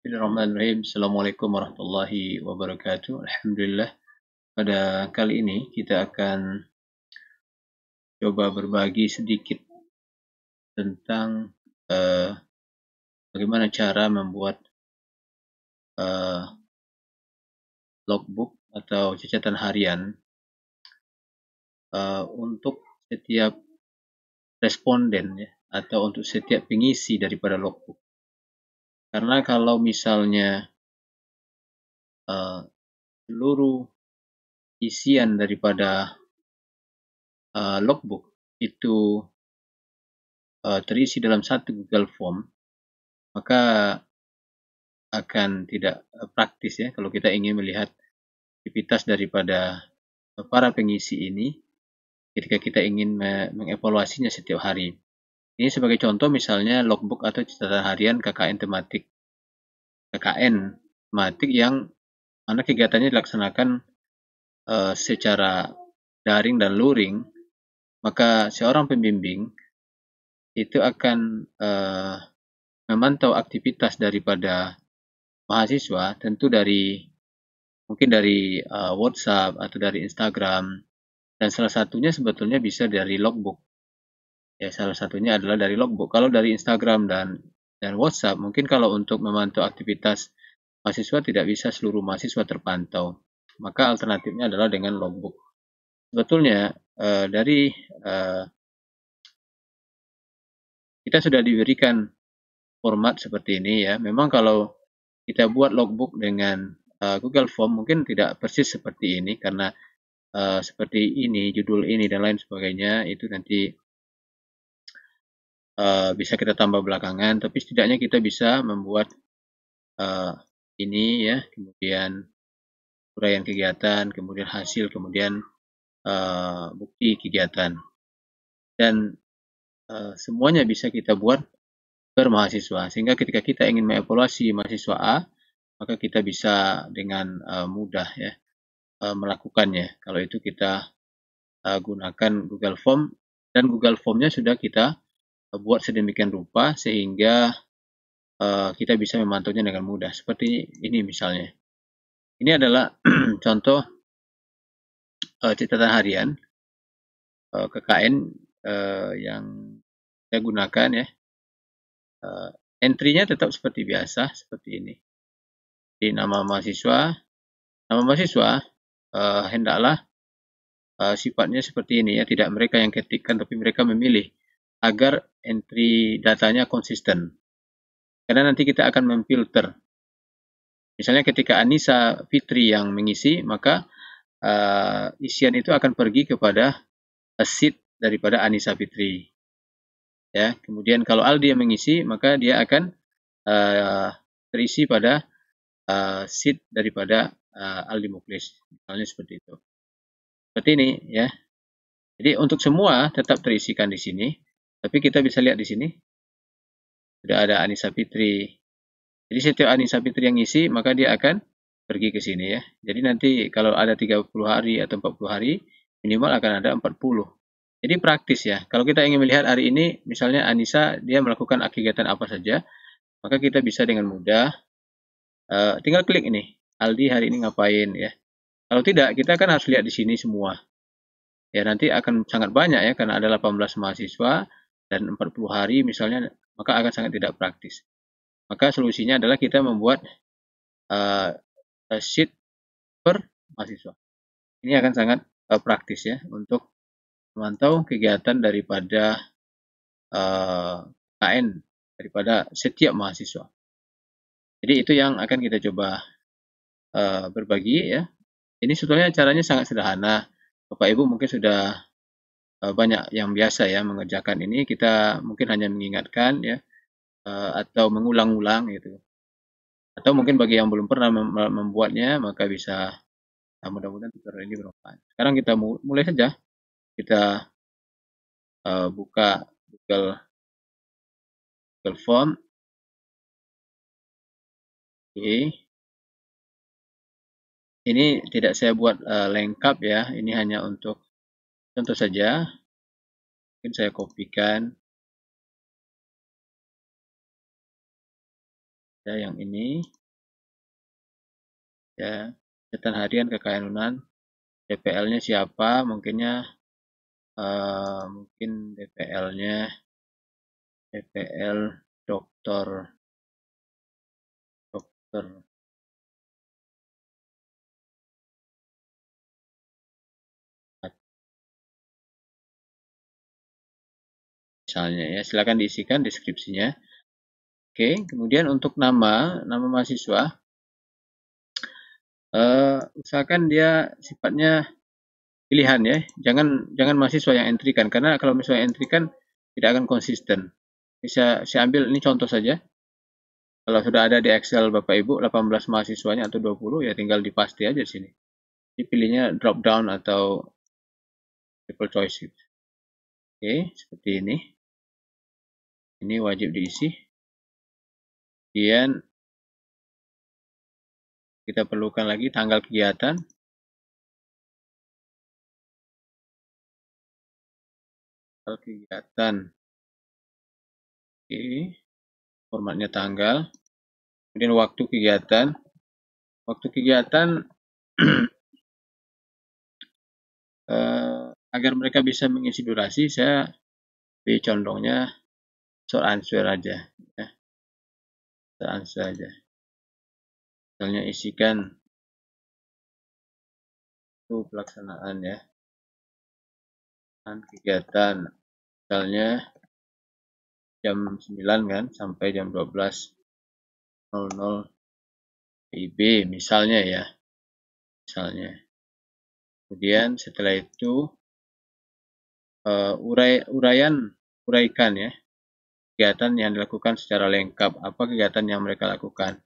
Bismillahirrahmanirrahim. Assalamualaikum warahmatullahi wabarakatuh. Alhamdulillah, pada kali ini kita akan coba berbagi sedikit tentang bagaimana cara membuat uh, logbook atau catatan harian untuk setiap responden ya, atau untuk setiap pengisi daripada logbook. Karena kalau misalnya seluruh isian daripada logbook itu terisi dalam satu Google Form, maka akan tidak praktis ya kalau kita ingin melihat aktivitas daripada para pengisi ini ketika kita ingin mengevaluasinya setiap hari. Ini sebagai contoh misalnya logbook atau catatan harian KKN tematik. KKN tematik yang mana kegiatannya dilaksanakan secara daring dan luring, maka seorang pembimbing itu akan memantau aktivitas daripada mahasiswa, tentu mungkin dari WhatsApp atau dari Instagram, dan salah satunya sebetulnya bisa dari logbook. Ya, salah satunya adalah dari logbook. Kalau dari Instagram dan WhatsApp, mungkin kalau untuk memantau aktivitas mahasiswa tidak bisa seluruh mahasiswa terpantau. Maka alternatifnya adalah dengan logbook. Sebetulnya kita sudah diberikan format seperti ini ya. Memang kalau kita buat logbook dengan Google Form mungkin tidak persis seperti ini karena seperti ini, judul ini dan lain sebagainya itu nanti bisa kita tambah belakangan, tapi setidaknya kita bisa membuat ini ya, kemudian uraian kegiatan, kemudian hasil, kemudian bukti kegiatan, dan semuanya bisa kita buat per mahasiswa, sehingga ketika kita ingin mengevaluasi mahasiswa A, maka kita bisa dengan mudah ya melakukannya. Kalau itu kita gunakan Google Form, dan Google Formnya sudah kita buat sedemikian rupa sehingga kita bisa memantaunya dengan mudah. Seperti ini misalnya. Ini adalah contoh catatan harian KKN yang saya gunakan ya. Entry-nya tetap seperti biasa, seperti ini. Di nama mahasiswa hendaklah sifatnya seperti ini ya, tidak mereka yang ketikkan tapi mereka memilih agar entry datanya konsisten. Karena nanti kita akan memfilter. Misalnya ketika Anissa Fitri yang mengisi, maka isian itu akan pergi kepada sheet daripada Anissa Fitri. Ya, kemudian kalau Aldi yang mengisi, maka dia akan terisi pada sheet daripada Aldi Muklis. Misalnya seperti itu. Seperti ini ya. Jadi untuk semua tetap terisikan di sini, tapi kita bisa lihat di sini sudah ada Anissa Fitri. Jadi setiap Anissa Fitri yang ngisi, maka dia akan pergi ke sini ya. Jadi nanti kalau ada 30 hari atau 40 hari, minimal akan ada 40. Jadi praktis ya. Kalau kita ingin melihat hari ini, misalnya Anissa dia melakukan kegiatan apa saja, maka kita bisa dengan mudah tinggal klik ini. Aldi hari ini ngapain ya. Kalau tidak, kita kan harus lihat di sini semua. Ya nanti akan sangat banyak ya, karena ada 18 mahasiswa dan 40 hari misalnya, maka akan sangat tidak praktis. Maka solusinya adalah kita membuat sheet per mahasiswa. Ini akan sangat praktis ya untuk memantau kegiatan daripada KN daripada setiap mahasiswa. Jadi itu yang akan kita coba berbagi ya. Ini sebetulnya caranya sangat sederhana. Bapak Ibu mungkin sudah banyak yang biasa ya mengerjakan ini. Kita mungkin hanya mengingatkan ya atau mengulang-ulang gitu. Atau mungkin bagi yang belum pernah membuatnya, maka bisa mudah-mudahan tutorial ini bermanfaat. Sekarang kita mulai saja. Kita buka Google Form. Oke. Ini tidak saya buat lengkap ya. Ini hanya untuk contoh saja. Mungkin saya kopikan. ya, yang ini ya, catatan harian kekayaan DPL-nya siapa, mungkin DPL-nya DPL dokter misalnya ya, silakan diisikan deskripsinya. Oke, kemudian untuk nama mahasiswa, usahakan dia sifatnya pilihan ya, jangan mahasiswa yang entry kan, karena kalau misalnya entry kan tidak akan konsisten. Bisa saya ambil ini contoh saja. Kalau sudah ada di Excel Bapak Ibu 18 mahasiswanya atau 20 ya tinggal dipaste aja di sini. Dipilihnya drop down atau triple choice. Oke, seperti ini. Ini wajib diisi. Kemudian kita perlukan lagi tanggal kegiatan. Oke, formatnya tanggal. Kemudian waktu kegiatan. Agar mereka bisa mengisi durasi, saya beri condongnya short answer aja. Ya. Short answer aja. Misalnya isikan itu pelaksanaan ya. Dan kegiatan. Misalnya jam 9 kan sampai jam 12.00 PIB misalnya ya. Kemudian setelah itu uraikan ya kegiatan yang dilakukan secara lengkap. Apa kegiatan yang mereka lakukan?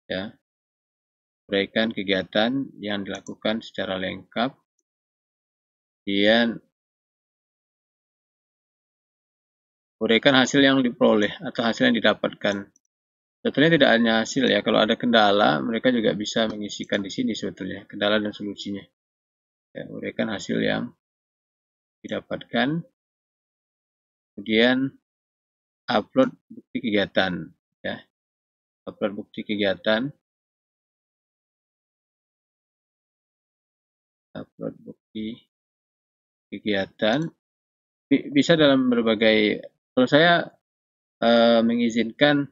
Ya, uraikan kegiatan yang dilakukan secara lengkap. Kemudian uraikan hasil yang diperoleh atau hasil yang didapatkan. Sebetulnya tidak hanya hasil ya, kalau ada kendala mereka juga bisa mengisikan di sini sebetulnya kendala dan solusinya. Ya, uraikan hasil yang didapatkan. Kemudian upload bukti kegiatan ya. Upload bukti kegiatan. Upload bukti kegiatan bisa dalam berbagai, kalau saya mengizinkan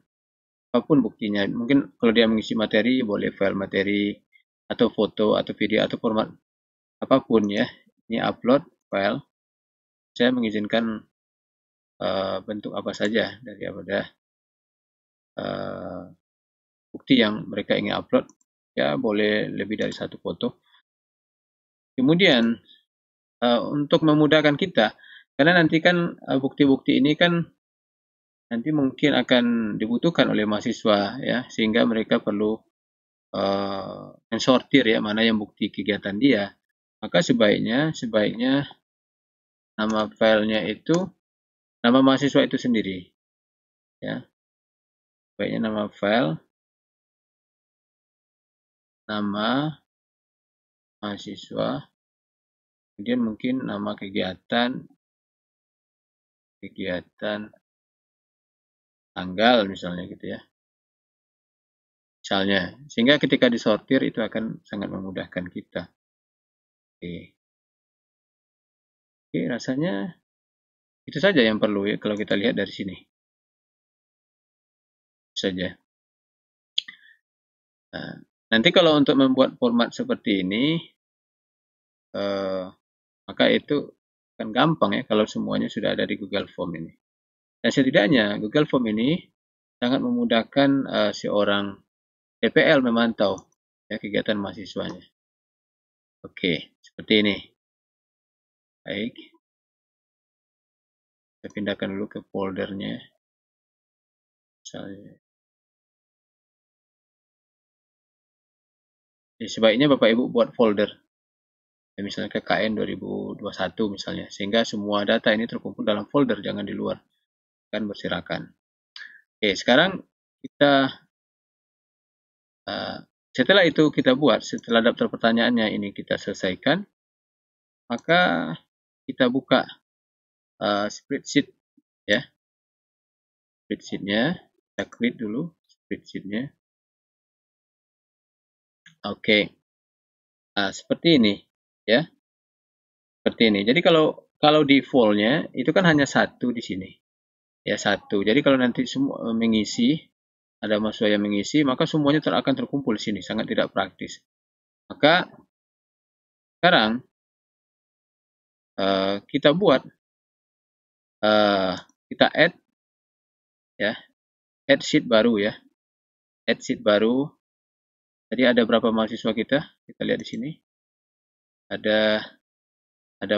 apapun buktinya. Mungkin kalau dia mengisi materi boleh file materi atau foto atau video atau format apapun ya. Ini upload file. Saya mengizinkan bentuk apa saja daripada bukti yang mereka ingin upload. Ya boleh lebih dari satu foto. Kemudian untuk memudahkan kita, karena nanti kan bukti-bukti ini kan nanti mungkin akan dibutuhkan oleh mahasiswa ya, sehingga mereka perlu mensortir ya mana yang bukti kegiatan dia. Maka sebaiknya nama filenya itu nama mahasiswa itu sendiri ya. Sebaiknya nama file nama mahasiswa, kemudian mungkin nama kegiatan tanggal misalnya gitu ya. Misalnya, sehingga ketika disortir itu akan sangat memudahkan kita. Oke, rasanya itu saja yang perlu ya kalau kita lihat dari sini. Saja. Nah, nanti kalau untuk membuat format seperti ini, maka itu akan gampang ya kalau semuanya sudah ada di Google Form ini. Dan setidaknya Google Form ini sangat memudahkan seorang DPL memantau ya, kegiatan mahasiswanya. Oke, seperti ini. Baik. Saya pindahkan dulu ke foldernya. Misalnya. Jadi sebaiknya Bapak Ibu buat folder. Ya, misalnya KKN 2021 misalnya. Sehingga semua data ini terkumpul dalam folder, jangan di luar. Kan berserakan. Oke, sekarang kita setelah itu kita buat, setelah daftar pertanyaannya ini kita selesaikan, maka kita buka spreadsheet ya. Spreadsheetnya kita create dulu spreadsheet-nya. Oke. Nah, seperti ini ya. Seperti ini. Jadi kalau default-nya itu kan hanya satu di sini. Ya, satu. Jadi kalau nanti semua mengisi, ada mahasiswa yang mengisi, maka semuanya akan terkumpul di sini. Sangat tidak praktis. Maka sekarang kita buat, kita add ya, add sheet baru ya. Add sheet baru. Jadi ada berapa mahasiswa kita? Kita lihat di sini. Ada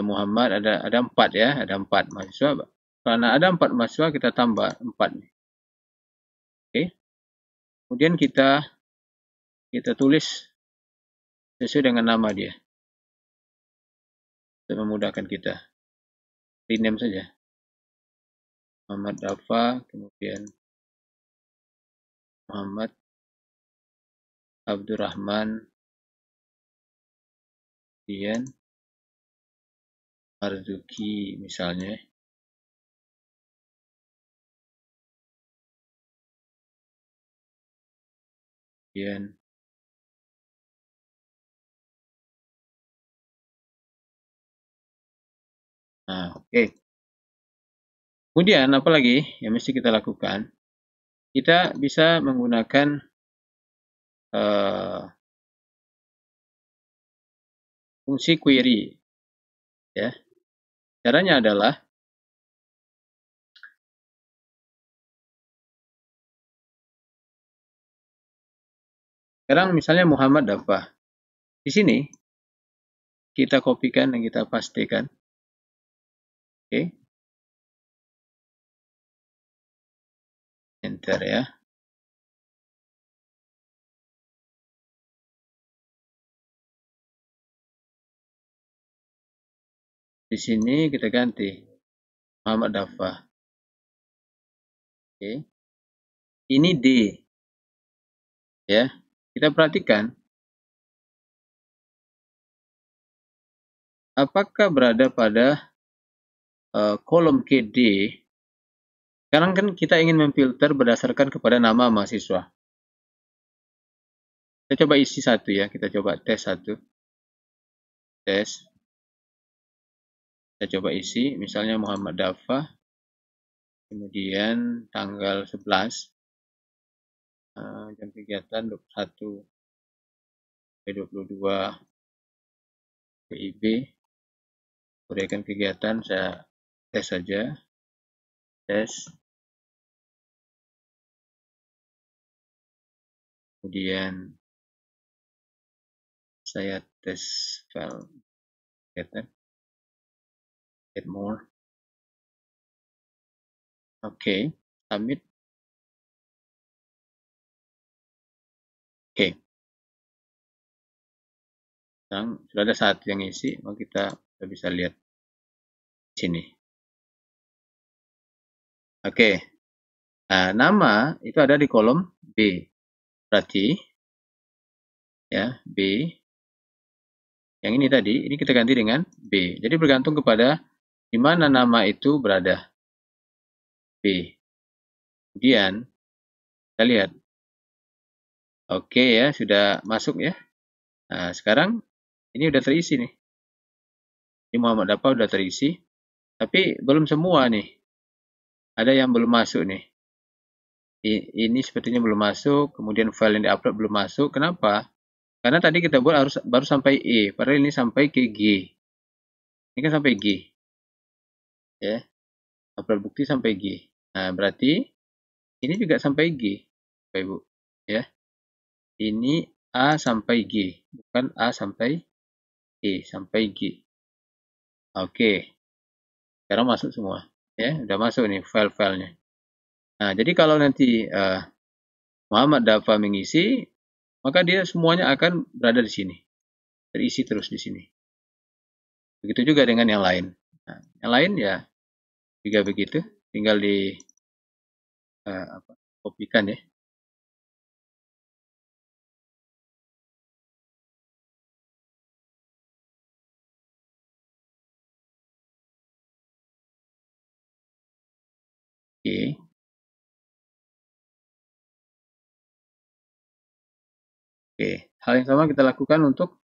Muhammad, ada 4 ya, ada 4 mahasiswa. Karena ada 4 mahasiswa, kita tambah 4 nih. Oke. Kemudian kita tulis sesuai dengan nama dia. Untuk memudahkan kita. Rename saja. Muhammad Dafa, kemudian Muhammad Abdurrahman, kemudian Marzuki misalnya. Kemudian oke. Kemudian apa lagi yang mesti kita lakukan? Kita bisa menggunakan fungsi query ya. Caranya adalah sekarang misalnya Muhammad Dafa. Di sini kita kopikan dan kita pastikan. Oke. Enter ya. Di sini kita ganti Muhammad Dafa. Oke. Ini D. Ya. Kita perhatikan apakah berada pada kolom KD. Sekarang kan kita ingin memfilter berdasarkan kepada nama mahasiswa. Kita coba isi satu ya. Kita coba tes satu. Tes. Kita coba isi. Misalnya Muhammad Dafa. Kemudian tanggal 11. Jam kegiatan 21 sampai 22 PIB. Berikan kegiatan, saya tes saja. Tes. Kemudian saya tes file kegiatan. Get more. Oke. Submit. Oke. Sekarang sudah ada satu yang isi, maka kita bisa lihat di sini. Oke. Nah, nama itu ada di kolom B. Berarti ya, B. Yang ini tadi, ini kita ganti dengan B. Jadi bergantung kepada di mana nama itu berada. B. Kemudian kita lihat. Oke ya, sudah masuk ya. Nah, sekarang ini udah terisi nih. Ini Muhammad Dafa udah terisi. Tapi belum semua nih. Ada yang belum masuk nih. Ini sepertinya belum masuk. Kemudian file yang diupload belum masuk. Kenapa? Karena tadi kita buat baru sampai E. Padahal ini sampai ke G. Ini kan sampai G. Ya. Upload bukti sampai G. Nah, berarti ini juga sampai G. Bapak Ibu. Ya. Ini A sampai G. Bukan A sampai E. Sampai G. Oke. Sekarang masuk semua. Ya, udah masuk nih file-filenya. Nah, jadi kalau nanti Muhammad Dafa mengisi, maka dia semuanya akan berada di sini. Terisi terus di sini. Begitu juga dengan yang lain. Nah, yang lain ya juga begitu. Tinggal di kopikan ya. Oke. Oke, hal yang sama kita lakukan untuk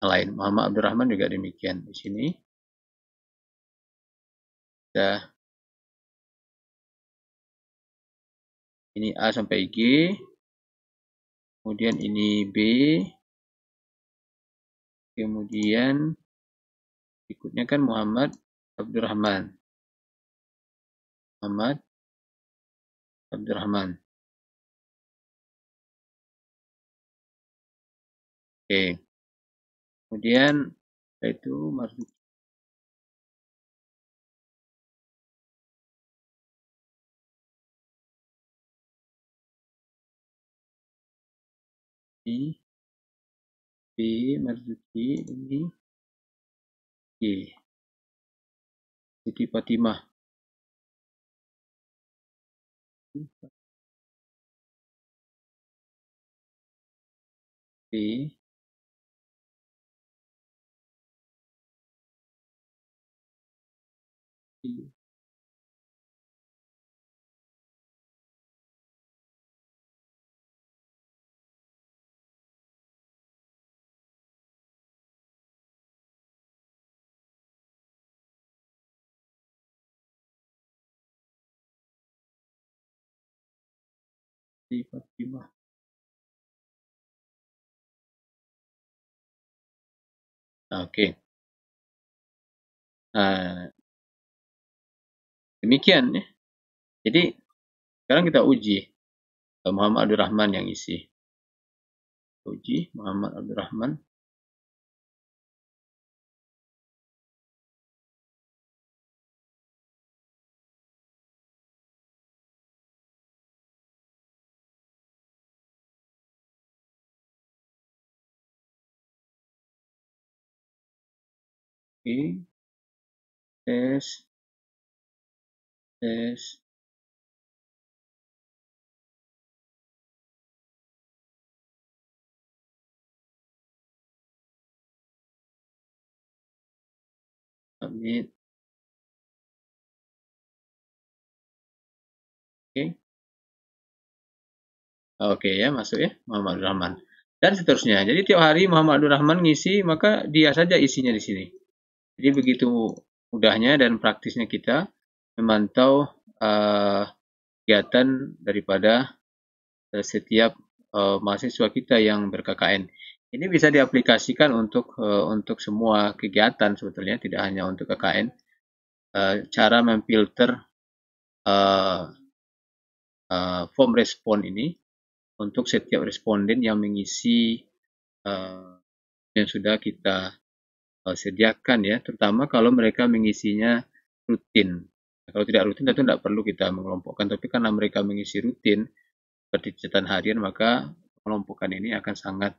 lain. Muhammad Abdurrahman juga demikian. Di sini sudah ini A sampai G, kemudian ini B, kemudian berikutnya kan Muhammad Abdurrahman. Muhammad Abdurrahman. Oke. Kemudian itu Marzuki. B Marzuki ini G. Siti Fatimah. B. Siti Fatimah. Oke. Nah, demikian ya. Jadi sekarang kita uji Muhammad Abdurrahman yang isi. Uji Muhammad Abdurrahman. Oke. Tes. Tes. Submit. Oke. Oke ya, masuk ya Muhammad Abdurrahman. Dan seterusnya. Jadi tiap hari Muhammad Abdurrahman ngisi, maka dia saja isinya di sini. Jadi begitu mudahnya dan praktisnya kita memantau kegiatan daripada setiap mahasiswa kita yang ber-KKN. Ini bisa diaplikasikan untuk semua kegiatan sebetulnya, tidak hanya untuk KKN. Cara memfilter form respon ini untuk setiap responden yang mengisi yang sudah kita sediakan ya, terutama kalau mereka mengisinya rutin. Kalau tidak rutin tentu tidak perlu kita mengelompokkan, tapi karena mereka mengisi rutin seperti catatan harian, maka pengelompokan ini akan sangat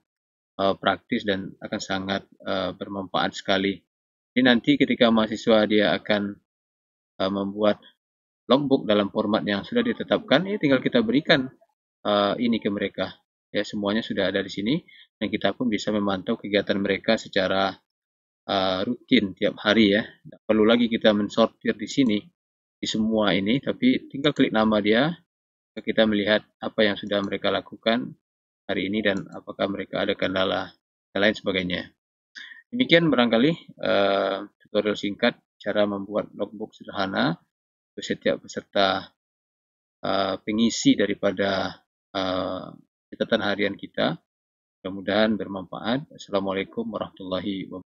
praktis dan akan sangat bermanfaat sekali. Jadi nanti ketika mahasiswa dia akan membuat logbook dalam format yang sudah ditetapkan, ini tinggal kita berikan ini ke mereka. Ya, semuanya sudah ada di sini dan kita pun bisa memantau kegiatan mereka secara rutin tiap hari ya. Tidak perlu lagi kita mensortir di sini di semua ini, tapi tinggal klik nama dia, kita melihat apa yang sudah mereka lakukan hari ini dan apakah mereka ada kendala dan lain sebagainya. Demikian barangkali tutorial singkat cara membuat logbook sederhana untuk setiap peserta pengisi daripada catatan harian kita. Mudah-mudahan bermanfaat. Assalamualaikum warahmatullahi wabarakatuh.